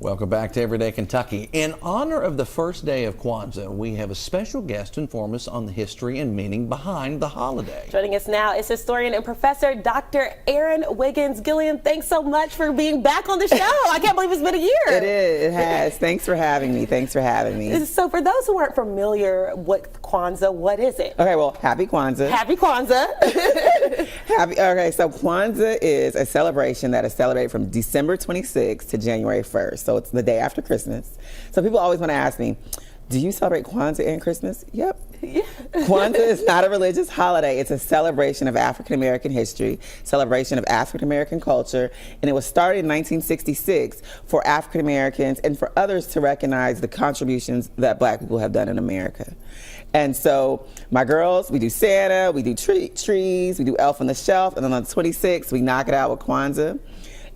Welcome back to Everyday Kentucky. In honor of the first day of Kwanzaa, we have a special guest to inform us on the history and meaning behind the holiday. Joining us now is historian and professor Dr. Erin Wiggins Gilliam. Thanks so much for being back on the show. I can't believe it's been a year. It is. It has. Thanks for having me. Thanks for having me. So for those who aren't familiar with Kwanzaa, what is it? Okay, well, happy Kwanzaa. Happy Kwanzaa. Okay, so Kwanzaa is a celebration that is celebrated from December 26th to January 1st. So it's the day after Christmas. So people always want to ask me, do you celebrate Kwanzaa and Christmas? Yep. Yeah. Kwanzaa is not a religious holiday. It's a celebration of African American history, celebration of African American culture, and it was started in 1966 for African Americans and for others to recognize the contributions that Black people have done in America. And so my girls, we do Santa, we do trees, we do Elf on the Shelf, and then on the 26th, we knock it out with Kwanzaa.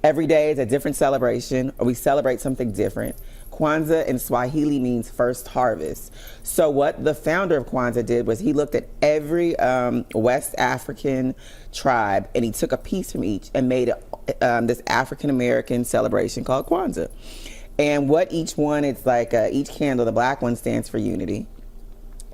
Every day is a different celebration, or we celebrate something different. Kwanzaa in Swahili means first harvest. So what the founder of Kwanzaa did was he looked at every West African tribe, and he took a piece from each and made this African American celebration called Kwanzaa. And what each one, it's like each candle, the black one stands for unity.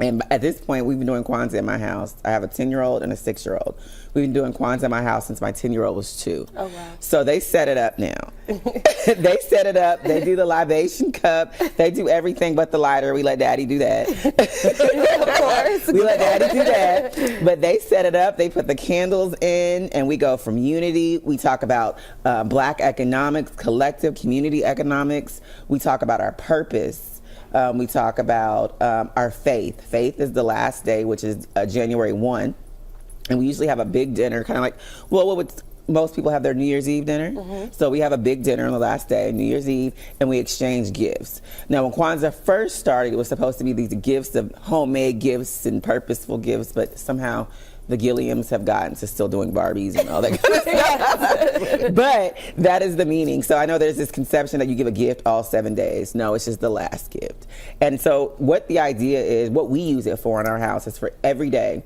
And at this point, we've been doing Kwanzaa in my house. I have a 10-year-old and a 6-year-old. We've been doing Kwanzaa in my house since my 10-year-old was 2. Oh, wow. So they set it up now. They set it up. They do the libation cup. They do everything but the lighter. We let Daddy do that. Of course. We let Daddy do that. But they set it up. They put the candles in, and we go from unity. We talk about Black economics, collective community economics. We talk about our purpose. We talk about our faith. Faith is the last day, which is January 1. And we usually have a big dinner, kind of like, well, what would most people have their New Year's Eve dinner? Mm-hmm. So we have a big dinner on the last day, New Year's Eve, and we exchange gifts. Now, when Kwanzaa first started, it was supposed to be these gifts of homemade gifts and purposeful gifts, but somehow the Gilliams have gotten to still doing Barbies and all that kind of stuff. But that is the meaning. So I know there's this conception that you give a gift all 7 days. No, it's just the last gift. And so what the idea is, what we use it for in our house is for every day,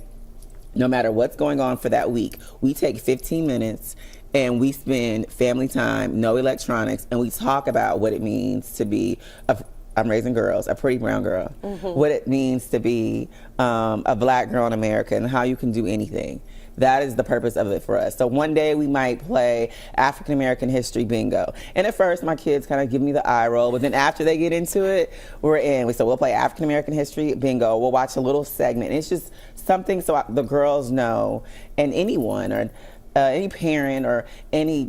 no matter what's going on for that week, we take 15 minutes and we spend family time, no electronics, and we talk about what it means to be I'm raising girls, a pretty brown girl, what it means to be a Black girl in America and how you can do anything. That is the purpose of it for us. So one day we might play African American history bingo. And at first my kids kind of give me the eye roll, but then after they get into it, we're in. So we'll play African American history bingo. We'll watch a little segment. And it's just something so the girls know, and anyone or any parent or any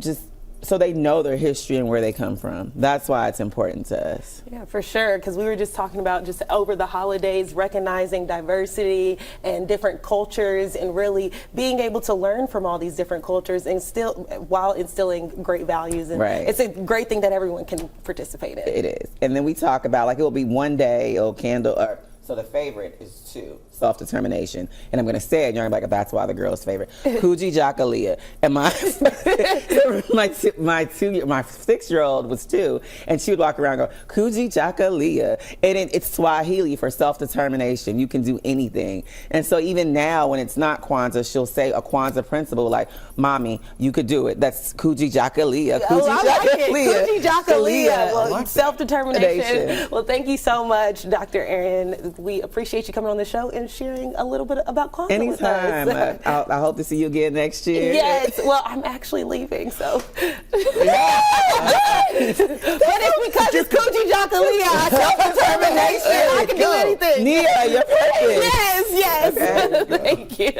so they know their history and where they come from. That's why it's important to us. Yeah, for sure, because we were just talking about just over the holidays, recognizing diversity and different cultures and really being able to learn from all these different cultures and still while instilling great values. And right. It's a great thing that everyone can participate in. It is. And then we talk about, like, it will be one day, it'll candle, so the favorite is 2, self-determination. And I'm going to say it, and you're going to be like, that's why the girl's favorite. Kuji Jakalia. And my 6-year-old was 2, and she would walk around and go, Kuji Jakalia. And it's Swahili for self-determination. You can do anything. And so even now, when it's not Kwanzaa, she'll say a Kwanzaa principle like, Mommy, you could do it. That's Kuji Jakalia. Kuji Jakalia. Kuji Jakalia. Well, self-determination. Well, thank you so much, Dr. Erin. We appreciate you coming on the show and sharing a little bit about Kwanzaa. Anytime. With us. I hope to see you again next year. Yes. Well, I'm actually leaving, so. But it's because it's Kuji Jakalia, self-determination. I can do anything. Nia, you're perfect. Yes. Okay, Thank you.